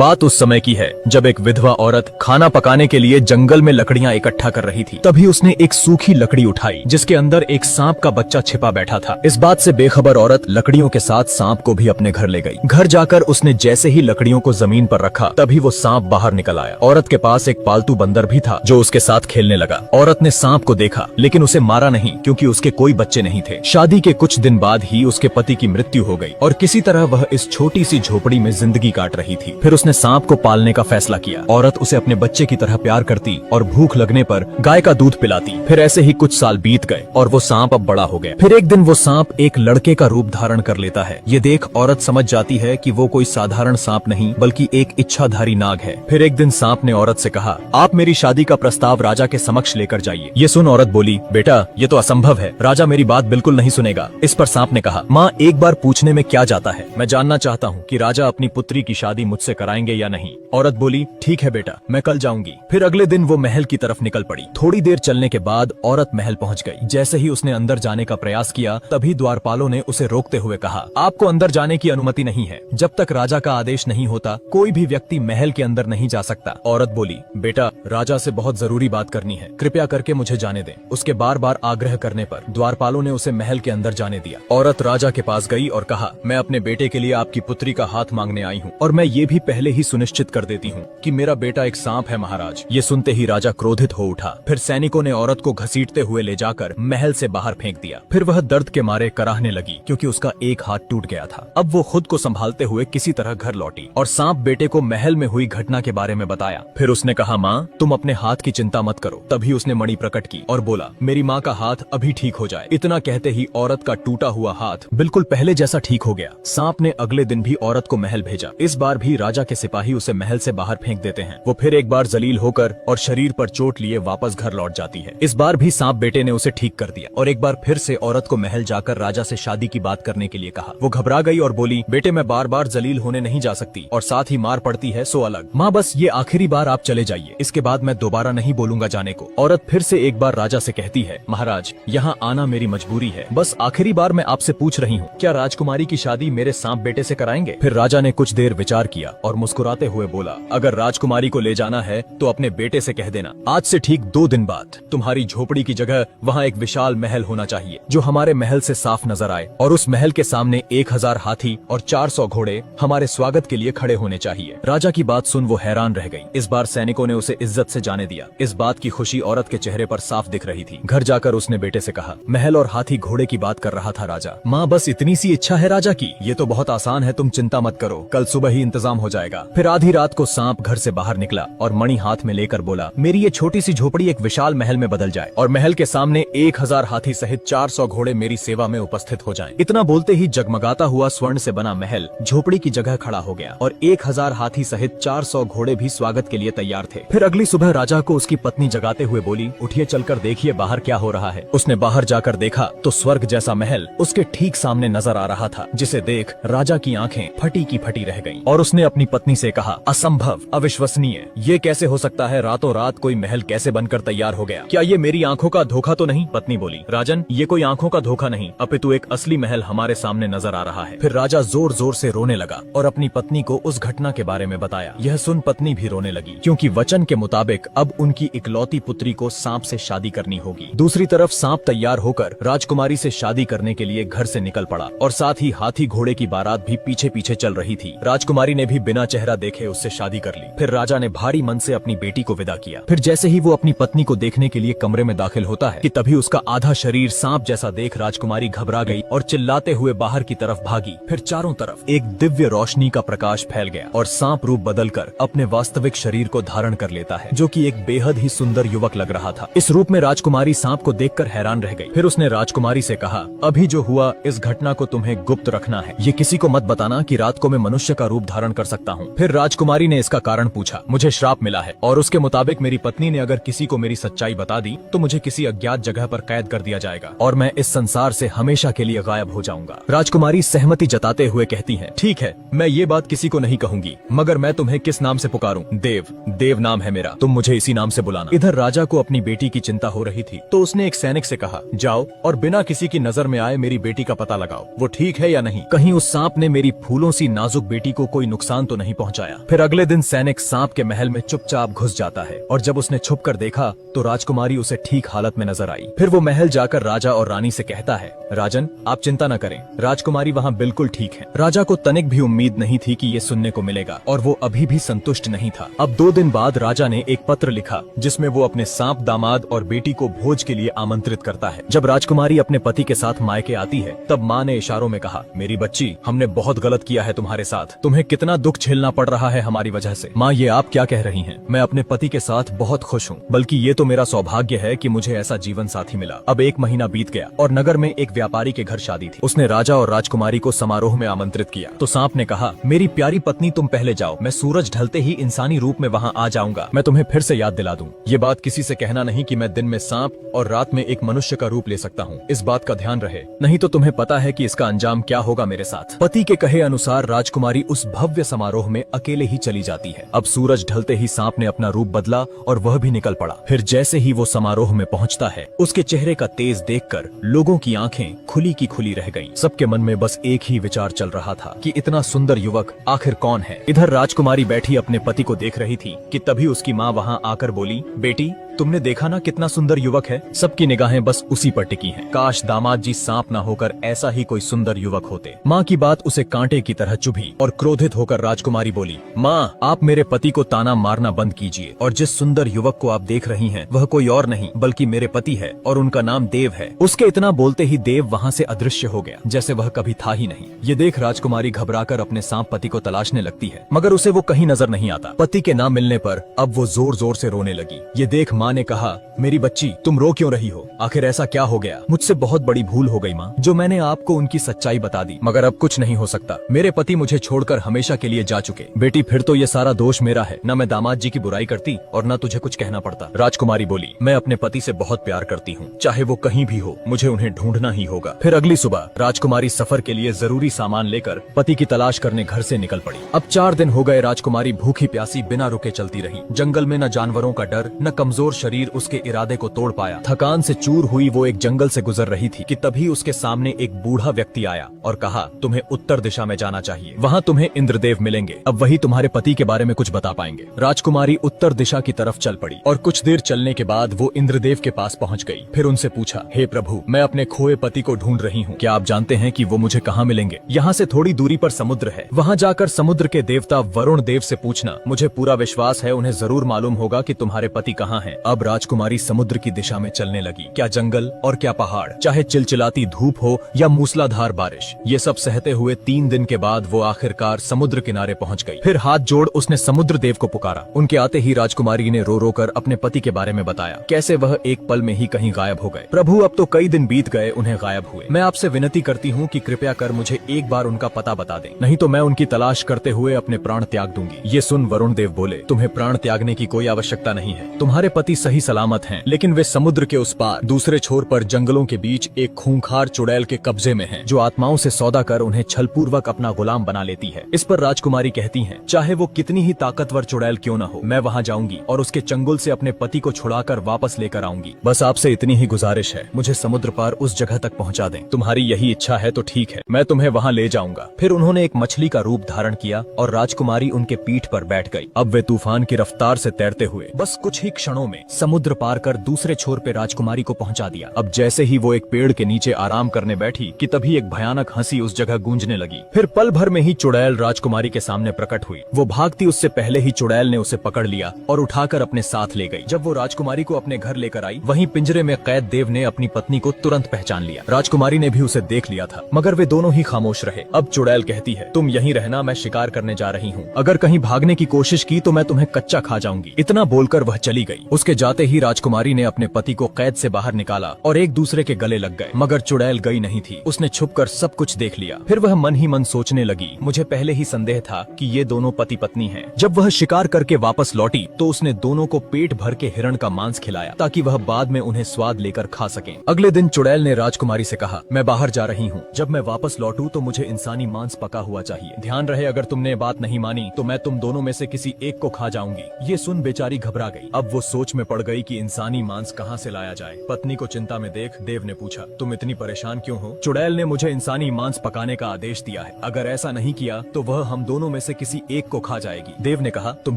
बात उस समय की है जब एक विधवा औरत खाना पकाने के लिए जंगल में लकड़ियां इकट्ठा कर रही थी। तभी उसने एक सूखी लकड़ी उठाई जिसके अंदर एक सांप का बच्चा छिपा बैठा था। इस बात से बेखबर औरत लकड़ियों के साथ सांप को भी अपने घर ले गई। घर जाकर उसने जैसे ही लकड़ियों को जमीन पर रखा तभी वो सांप बाहर निकल आया। औरत के पास एक पालतू बंदर भी था जो उसके साथ खेलने लगा। औरत ने सांप को देखा लेकिन उसे मारा नहीं क्योंकि उसके कोई बच्चे नहीं थे। शादी के कुछ दिन बाद ही उसके पति की मृत्यु हो गई और किसी तरह वह इस छोटी सी झोपड़ी में जिंदगी काट रही थी। फिर उसने सांप को पालने का फैसला किया। औरत उसे अपने बच्चे की तरह प्यार करती और भूख लगने पर गाय का दूध पिलाती। फिर ऐसे ही कुछ साल बीत गए और वो सांप अब बड़ा हो गया। फिर एक दिन वो सांप एक लड़के का रूप धारण कर लेता है। ये देख औरत समझ जाती है कि वो कोई साधारण सांप नहीं बल्कि एक इच्छाधारी नाग है। फिर एक दिन सांप ने औरत से कहा, आप मेरी शादी का प्रस्ताव राजा के समक्ष लेकर जाइए। ये सुन औरत बोली, बेटा ये तो असंभव है, राजा मेरी बात बिल्कुल नहीं सुनेगा। इस पर सांप ने कहा, माँ एक बार पूछने में क्या जाता है, मैं जानना चाहता हूँ कि राजा अपनी पुत्री की शादी मुझसे कराएंगे या नहीं। औरत बोली, ठीक है बेटा, मैं कल जाऊंगी। फिर अगले दिन वो महल की तरफ निकल पड़ी। थोड़ी देर चलने के बाद औरत महल पहुंच गई। जैसे ही उसने अंदर जाने का प्रयास किया तभी द्वारपालों ने उसे रोकते हुए कहा, आपको अंदर जाने की अनुमति नहीं है। जब तक राजा का आदेश नहीं होता कोई भी व्यक्ति महल के अंदर नहीं जा सकता। औरत बोली, बेटा राजा से बहुत जरूरी बात करनी है, कृपया करके मुझे जाने दें। उसके बार बार आग्रह करने पर द्वारपालों ने उसे महल के अंदर जाने दिया। औरत राजा के पास गई और कहा, मैं अपने बेटे के लिए आपकी पुत्री का हाथ मांगने आई हूँ और मैं ये भी पहले ही सुनिश्चित कर देती हूँ कि मेरा बेटा एक सांप है महाराज। ये सुनते ही राजा क्रोधित हो उठा। फिर सैनिकों ने औरत को घसीटते हुए ले जाकर महल से बाहर फेंक दिया। फिर वह दर्द के मारे कराहने लगी क्योंकि उसका एक हाथ टूट गया था। अब वो खुद को संभालते हुए किसी तरह घर लौटी और सांप बेटे को महल में हुई घटना के बारे में बताया। फिर उसने कहा, माँ तुम अपने हाथ की चिंता मत करो। तभी उसने मणि प्रकट की और बोला, मेरी माँ का हाथ अभी ठीक हो जाए। इतना कहते ही औरत का टूटा हुआ हाथ बिल्कुल पहले जैसा ठीक हो गया। सांप ने अगले दिन भी औरत को महल भेजा। इस बार भी राजा के सिपाही उसे महल से बाहर फेंक देते हैं। वो फिर एक बार जलील होकर और शरीर पर चोट लिए वापस घर लौट जाती है। इस बार भी सांप बेटे ने उसे ठीक कर दिया और एक बार फिर से औरत को महल जाकर राजा से शादी की बात करने के लिए कहा। वो घबरा गई और बोली, बेटे मैं बार बार जलील होने नहीं जा सकती और साथ ही मार पड़ती है सो अलग। माँ बस ये आखिरी बार आप चले जाइए, इसके बाद मैं दोबारा नहीं बोलूंगा जाने को। औरत फिर से एक बार राजा से कहती है, महाराज यहाँ आना मेरी मजबूरी है, बस आखिरी बार मैं आपसे पूछ रही हूँ, क्या राजकुमारी की शादी मेरे सांप बेटे से कराएंगे? फिर राजा ने कुछ देर विचार किया और मुस्कुराते हुए बोला, अगर राजकुमारी को ले जाना है तो अपने बेटे से कह देना, आज से ठीक 2 दिन बाद तुम्हारी झोपड़ी की जगह वहाँ एक विशाल महल होना चाहिए जो हमारे महल से साफ नजर आए और उस महल के सामने 1000 हाथी और 400 घोड़े हमारे स्वागत के लिए खड़े होने चाहिए। राजा की बात सुन वो हैरान रह गई। इस बार सैनिकों ने उसे इज्जत से जाने दिया। इस बात की खुशी औरत के चेहरे पर साफ दिख रही थी। घर जाकर उसने बेटे से कहा, महल और हाथी घोड़े की बात कर रहा था राजा। माँ बस इतनी सी इच्छा है राजा की, ये तो बहुत आसान है, तुम चिंता मत करो, कल सुबह ही इंतजाम हो जाएगा। फिर आधी रात को सांप घर से बाहर निकला और मणि हाथ में लेकर बोला, मेरी ये छोटी सी झोपड़ी एक विशाल महल में बदल जाए और महल के सामने 1000 हाथी सहित 400 घोड़े मेरी सेवा में उपस्थित हो जाएं। इतना बोलते ही जगमगाता हुआ स्वर्ण से बना महल झोपड़ी की जगह खड़ा हो गया और 1000 हाथी सहित 400 घोड़े भी स्वागत के लिए तैयार थे। फिर अगली सुबह राजा को उसकी पत्नी जगाते हुए बोली, उठिए चलकर देखिए बाहर क्या हो रहा है। उसने बाहर जाकर देखा तो स्वर्ग जैसा महल उसके ठीक सामने नजर आ रहा था, जिसे देख राजा की आंखें फटी की फटी रह गईं और उसने अपनी पत्नी से कहा, असंभव, अविश्वसनीय, ये कैसे हो सकता है, रातों रात कोई महल कैसे बनकर तैयार हो गया, क्या ये मेरी आंखों का धोखा तो नहीं? पत्नी बोली, राजन ये कोई आंखों का धोखा नहीं, अपितु एक असली महल हमारे सामने नजर आ रहा है। फिर राजा जोर जोर से रोने लगा और अपनी पत्नी को उस घटना के बारे में बताया। यह सुन पत्नी भी रोने लगी क्योंकि वचन के मुताबिक अब उनकी इकलौती पुत्री को सांप से शादी करनी होगी। दूसरी तरफ सांप तैयार होकर राजकुमारी से शादी करने के लिए घर से निकल पड़ा और साथ ही हाथी घोड़े की बारात भी पीछे पीछे चल रही थी। राजकुमारी ने भी बिना चेहरा देखे उससे शादी कर ली। फिर राजा ने भारी मन से अपनी बेटी को विदा किया। फिर जैसे ही वो अपनी पत्नी को देखने के लिए कमरे में दाखिल होता है कि तभी उसका आधा शरीर सांप जैसा देख राजकुमारी घबरा गई और चिल्लाते हुए बाहर की तरफ भागी। फिर चारों तरफ एक दिव्य रोशनी का प्रकाश फैल गया और सांप रूप बदलकर अपने वास्तविक शरीर को धारण कर लेता है, जो कि एक बेहद ही सुंदर युवक लग रहा था। इस रूप में राजकुमारी सांप को देखकर हैरान रह गई। फिर उसने राजकुमारी से कहा, अभी जो हुआ इस घटना को तुम्हें गुप्त रखना है, ये किसी को मत बताना कि रात को मैं मनुष्य का रूप धारण कर सकता हूँ। फिर राजकुमारी ने इसका कारण पूछा। मुझे श्राप मिला है और उसके मुताबिक मेरी पत्नी ने अगर किसी को मेरी सच्चाई बता दी तो मुझे किसी अज्ञात जगह पर कैद कर दिया जाएगा और मैं इस संसार से हमेशा के लिए गायब हो जाऊंगा। राजकुमारी सहमति जताते हुए कहती है, ठीक है, मैं ये बात किसी को नहीं कहूंगी, मगर मैं तुम्हें किस नाम से पुकारूं? देव, देव नाम है मेरा, तुम मुझे इसी नाम से बुलाना। इधर राजा को अपनी बेटी की चिंता हो रही थी तो उसने एक सैनिक से कहा, जाओ और बिना किसी की नजर में आए मेरी बेटी का पता लगाओ, वो ठीक है या नहीं, कहीं उस सांप ने मेरी फूलों सी नाजुक बेटी को कोई नुकसान तो नहीं नहीं पहुंचाया। फिर अगले दिन सैनिक सांप के महल में चुपचाप घुस जाता है और जब उसने छुप कर देखा तो राजकुमारी उसे ठीक हालत में नजर आई। फिर वो महल जाकर राजा और रानी से कहता है, राजन आप चिंता न करें, राजकुमारी वहाँ बिल्कुल ठीक है। राजा को तनिक भी उम्मीद नहीं थी कि ये सुनने को मिलेगा और वो अभी भी संतुष्ट नहीं था। अब 2 दिन बाद राजा ने एक पत्र लिखा जिसमें वो अपने सांप दामाद और बेटी को भोज के लिए आमंत्रित करता है। जब राजकुमारी अपने पति के साथ मायके आती है तब माँ ने इशारों में कहा, मेरी बच्ची हमने बहुत गलत किया है तुम्हारे साथ, तुम्हें कितना दुख झेलना पड़ रहा है हमारी वजह से। माँ ये आप क्या कह रही हैं? मैं अपने पति के साथ बहुत खुश हूँ, बल्कि ये तो मेरा सौभाग्य है कि मुझे ऐसा जीवन साथी मिला। अब 1 महीना बीत गया और नगर में एक व्यापारी के घर शादी थी। उसने राजा और राजकुमारी को समारोह में आमंत्रित किया तो सांप ने कहा, मेरी प्यारी पत्नी तुम पहले जाओ, मैं सूरज ढलते ही इंसानी रूप में वहाँ आ जाऊंगा, मैं तुम्हें फिर से याद दिला दूं। ये बात किसी से कहना नहीं कि मैं दिन में सांप और रात में एक मनुष्य का रूप ले सकता हूँ, इस बात का ध्यान रहे, नहीं तो तुम्हें पता है कि इसका अंजाम क्या होगा मेरे साथ। पति के कहे अनुसार राजकुमारी उस भव्य समारोह में अकेले ही चली जाती है। अब सूरज ढलते ही सांप ने अपना रूप बदला और वह भी निकल पड़ा। फिर जैसे ही वो समारोह में पहुंचता है उसके चेहरे का तेज देखकर लोगों की आंखें खुली की खुली रह गईं। सबके मन में बस एक ही विचार चल रहा था कि इतना सुंदर युवक आखिर कौन है। इधर राजकुमारी बैठी अपने पति को देख रही थी कि तभी उसकी माँ वहाँ आकर बोली, बेटी तुमने देखा ना कितना सुंदर युवक है। सबकी निगाहें बस उसी पर टिकी हैं। काश दामाद जी सांप ना होकर ऐसा ही कोई सुंदर युवक होते। माँ की बात उसे कांटे की तरह चुभी और क्रोधित होकर राजकुमारी बोली, माँ आप मेरे पति को ताना मारना बंद कीजिए और जिस सुंदर युवक को आप देख रही हैं वह कोई और नहीं बल्कि मेरे पति है और उनका नाम देव है। उसके इतना बोलते ही देव वहाँ से अदृश्य हो गया जैसे वह कभी था ही नहीं। ये देख राजकुमारी घबराकर अपने सांप पति को तलाशने लगती है मगर उसे वो कहीं नजर नहीं आता। पति के ना मिलने पर अब वो जोर जोर से रोने लगी। ये देख माँ ने कहा, मेरी बच्ची तुम रो क्यों रही हो? आखिर ऐसा क्या हो गया? मुझसे बहुत बड़ी भूल हो गई माँ, जो मैंने आपको उनकी सच्चाई बता दी, मगर अब कुछ नहीं हो सकता। मेरे पति मुझे छोड़कर हमेशा के लिए जा चुके। बेटी फिर तो ये सारा दोष मेरा है, न मैं दामाद जी की बुराई करती और न तुझे कुछ कहना पड़ता। राजकुमारी बोली, मैं अपने पति से बहुत प्यार करती हूँ, चाहे वो कहीं भी हो, मुझे उन्हें ढूंढना ही होगा। फिर अगली सुबह राजकुमारी सफर के लिए जरूरी सामान लेकर पति की तलाश करने घर से निकल पड़ी। अब 4 दिन हो गए राजकुमारी भूखी प्यासी बिना रुके चलती रही। जंगल में न जानवरों का डर न कमजोर शरीर उसके इरादे को तोड़ पाया। थकान से चूर हुई वो एक जंगल से गुजर रही थी कि तभी उसके सामने एक बूढ़ा व्यक्ति आया और कहा, तुम्हें उत्तर दिशा में जाना चाहिए, वहाँ तुम्हें इंद्रदेव मिलेंगे, अब वही तुम्हारे पति के बारे में कुछ बता पाएंगे। राजकुमारी उत्तर दिशा की तरफ चल पड़ी और कुछ देर चलने के बाद वो इंद्रदेव के पास पहुँच गयी। फिर उनसे पूछा, हे प्रभु मैं अपने खोए पति को ढूंढ रही हूँ, क्या आप जानते हैं कि वो मुझे कहाँ मिलेंगे? यहाँ से थोड़ी दूरी पर समुद्र है, वहाँ जाकर समुद्र के देवता वरुण देव से पूछना, मुझे पूरा विश्वास है उन्हें जरूर मालूम होगा कि तुम्हारे पति कहाँ हैं। अब राजकुमारी समुद्र की दिशा में चलने लगी। क्या जंगल और क्या पहाड़, चाहे चिलचिलाती धूप हो या मूसलाधार बारिश, ये सब सहते हुए 3 दिन के बाद वो आखिरकार समुद्र किनारे पहुंच गई। फिर हाथ जोड़ उसने समुद्र देव को पुकारा। उनके आते ही राजकुमारी ने रो रो कर अपने पति के बारे में बताया, कैसे वह एक पल में ही कहीं गायब हो गए। प्रभु अब तो कई दिन बीत गए उन्हें गायब हुए, मैं आपसे विनती करती हूँ कि कृपया कर मुझे एक बार उनका पता बता दें, नहीं तो मैं उनकी तलाश करते हुए अपने प्राण त्याग दूंगी। ये सुन वरुण देव बोले, तुम्हें प्राण त्यागने की कोई आवश्यकता नहीं है, तुम्हारे पति सही सलामत हैं, लेकिन वे समुद्र के उस पार दूसरे छोर पर जंगलों के बीच एक खूंखार चुड़ैल के कब्जे में हैं, जो आत्माओं से सौदा कर उन्हें छलपूर्वक अपना गुलाम बना लेती है। इस पर राजकुमारी कहती हैं, चाहे वो कितनी ही ताकतवर चुड़ैल क्यों न हो, मैं वहाँ जाऊंगी और उसके चंगुल से अपने पति को छुड़ाकर वापस लेकर आऊंगी। बस आपसे इतनी ही गुजारिश है, मुझे समुद्र पार उस जगह तक पहुँचा दें। तुम्हारी यही इच्छा है तो ठीक है, मैं तुम्हें वहाँ ले जाऊंगा। फिर उन्होंने एक मछली का रूप धारण किया और राजकुमारी उनके पीठ पर बैठ गई। अब वे तूफान की रफ्तार से तैरते हुए बस कुछ ही क्षणों में समुद्र पार कर दूसरे छोर पे राजकुमारी को पहुंचा दिया। अब जैसे ही वो एक पेड़ के नीचे आराम करने बैठी कि तभी एक भयानक हंसी उस जगह गूंजने लगी। फिर पल भर में ही चुड़ैल राजकुमारी के सामने प्रकट हुई। वो भागती उससे पहले ही चुड़ैल ने उसे पकड़ लिया और उठाकर अपने साथ ले गई। जब वो राजकुमारी को अपने घर लेकर आई, वहीं पिंजरे में कैद देव ने अपनी पत्नी को तुरंत पहचान लिया। राजकुमारी ने भी उसे देख लिया था, मगर वे दोनों ही खामोश रहे। अब चुड़ैल कहती है, तुम यहीं रहना, मैं शिकार करने जा रही हूँ, अगर कहीं भागने की कोशिश की तो मैं तुम्हें कच्चा खा जाऊंगी। इतना बोलकर वह चली गई। उसके जाते ही राजकुमारी ने अपने पति को कैद से बाहर निकाला और एक दूसरे के गले लग गए, मगर चुड़ैल गई नहीं थी। उसने छुपकर सब कुछ देख लिया। फिर वह मन ही मन सोचने लगी, मुझे पहले ही संदेह था कि ये दोनों पति पत्नी हैं। जब वह शिकार करके वापस लौटी तो उसने दोनों को पेट भर के हिरण का मांस खिलाया ताकि वह बाद में उन्हें स्वाद लेकर खा सकें। अगले दिन चुड़ैल ने राजकुमारी से कहा, मैं बाहर जा रही हूँ, जब मैं वापस लौटूं तो मुझे इंसानी मांस पका हुआ चाहिए। ध्यान रहे अगर तुमने बात नहीं मानी तो मैं तुम दोनों में से किसी एक को खा जाऊंगी। ये सुन बेचारी घबरा गई। अब वो सोच में में पड़ गई कि इंसानी मांस कहाँ से लाया जाए। पत्नी को चिंता में देख देव ने पूछा, तुम इतनी परेशान क्यों हो? चुड़ैल ने मुझे इंसानी मांस पकाने का आदेश दिया है, अगर ऐसा नहीं किया तो वह हम दोनों में से किसी एक को खा जाएगी। देव ने कहा, तुम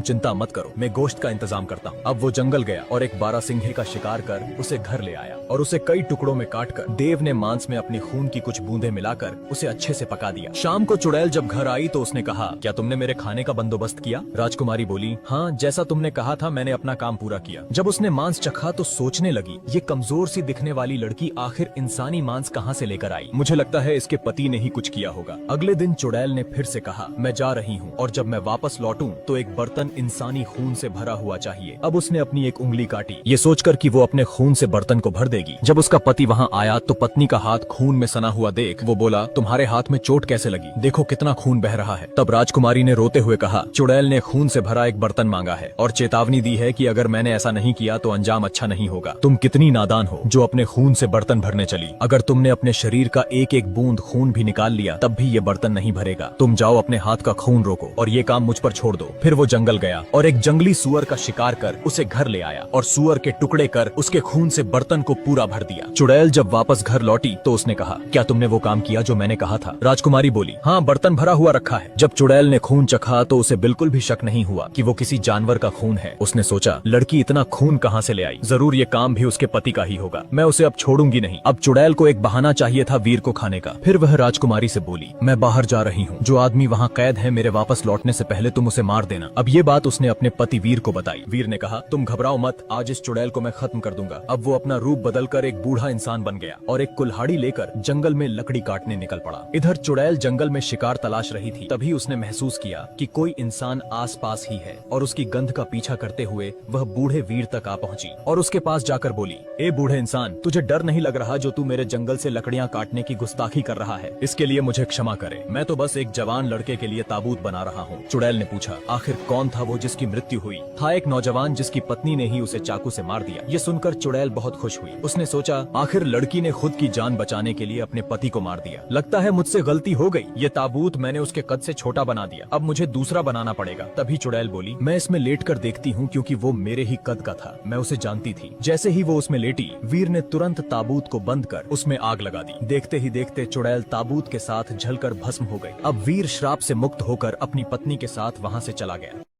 चिंता मत करो, मैं गोश्त का इंतजाम करता हूँ। अब वो जंगल गया और एक बारहसिंगे का शिकार कर उसे घर ले आया और उसे कई टुकड़ों में काटकर देव ने मांस में अपनी खून की कुछ बूंदें मिलाकर उसे अच्छे से पका दिया। शाम को चुड़ैल जब घर आई तो उसने कहा, क्या तुमने मेरे खाने का बंदोबस्त किया? राजकुमारी बोली, हाँ, जैसा तुमने कहा था मैंने अपना काम पूरा किया। जब उसने मांस चखा तो सोचने लगी, ये कमजोर सी दिखने वाली लड़की आखिर इंसानी मांस कहाँ से लेकर आई? मुझे लगता है इसके पति ने ही कुछ किया होगा। अगले दिन चुड़ैल ने फिर से कहा, मैं जा रही हूँ और जब मैं वापस लौटूं तो एक बर्तन इंसानी खून से भरा हुआ चाहिए। अब उसने अपनी एक उंगली काटी, ये सोचकर कि वो अपने खून से बर्तन को भर देगी। जब उसका पति वहाँ आया तो पत्नी का हाथ खून में सना हुआ देख वो बोला, तुम्हारे हाथ में चोट कैसे लगी? देखो कितना खून बह रहा है। तब राजकुमारी ने रोते हुए कहा, चुड़ैल ने खून से भरा एक बर्तन मांगा है और चेतावनी दी है कि अगर मैंने ऐसा नहीं किया तो अंजाम अच्छा नहीं होगा। तुम कितनी नादान हो जो अपने खून से बर्तन भरने चली। अगर तुमने अपने शरीर का एक एक बूंद खून भी निकाल लिया तब भी ये बर्तन नहीं भरेगा। तुम जाओ अपने हाथ का खून रोको और ये काम मुझ पर छोड़ दो। फिर वो जंगल गया और एक जंगली सुअर का शिकार कर उसे घर ले आया और सुअर के टुकड़े कर उसके खून से बर्तन को पूरा भर दिया। चुड़ैल जब वापस घर लौटी तो उसने कहा, क्या तुमने वो काम किया जो मैंने कहा था? राजकुमारी बोली, हाँ, बर्तन भरा हुआ रखा है। जब चुड़ैल ने खून चखा तो उसे बिल्कुल भी शक नहीं हुआ कि वो किसी जानवर का खून है। उसने सोचा, लड़की इतना खून कहाँ से ले आई? जरूर ये काम भी उसके पति का ही होगा। मैं उसे अब छोड़ूंगी नहीं। अब चुड़ैल को एक बहाना चाहिए था वीर को खाने का। फिर वह राजकुमारी से बोली, मैं बाहर जा रही हूँ, जो आदमी वहाँ कैद है मेरे वापस लौटने से पहले तुम उसे मार देना। अब ये बात उसने अपने पति वीर को बताई। वीर ने कहा, तुम घबराओ मत, आज इस चुड़ैल को मैं खत्म कर दूंगा। अब वो अपना रूप बदलकर एक बूढ़ा इंसान बन गया और एक कुल्हाड़ी लेकर जंगल में लकड़ी काटने निकल पड़ा। इधर चुड़ैल जंगल में शिकार तलाश रही थी। तभी उसने महसूस किया कि कोई इंसान आस पास ही है और उसकी गंध का पीछा करते हुए वह बूढ़े वीर तक आ पहुंची और उसके पास जाकर बोली, ए बूढ़े इंसान, तुझे डर नहीं लग रहा जो तू मेरे जंगल से लकड़ियां काटने की गुस्ताखी कर रहा है? इसके लिए मुझे क्षमा करे, मैं तो बस एक जवान लड़के के लिए ताबूत बना रहा हूँ। चुड़ैल ने पूछा, आखिर कौन था वो जिसकी मृत्यु हुई? था एक नौजवान जिसकी पत्नी ने ही उसे चाकू से मार दिया। ये सुनकर चुड़ैल बहुत खुश हुई। उसने सोचा, आखिर लड़की ने खुद की जान बचाने के लिए अपने पति को मार दिया। लगता है मुझसे गलती हो गई, ये ताबूत मैंने उसके कद से छोटा बना दिया, अब मुझे दूसरा बनाना पड़ेगा। तभी चुड़ैल बोली, मैं इसमें लेट कर देखती हूँ क्योंकि वो मेरे ही कद का था, मैं उसे जानती थी। जैसे ही वो उसमें लेटी, वीर ने तुरंत ताबूत को बंद कर उसमें आग लगा दी। देखते ही देखते चुड़ैल ताबूत के साथ जलकर भस्म हो गई। अब वीर श्राप से मुक्त होकर अपनी पत्नी के साथ वहाँ से चला गया।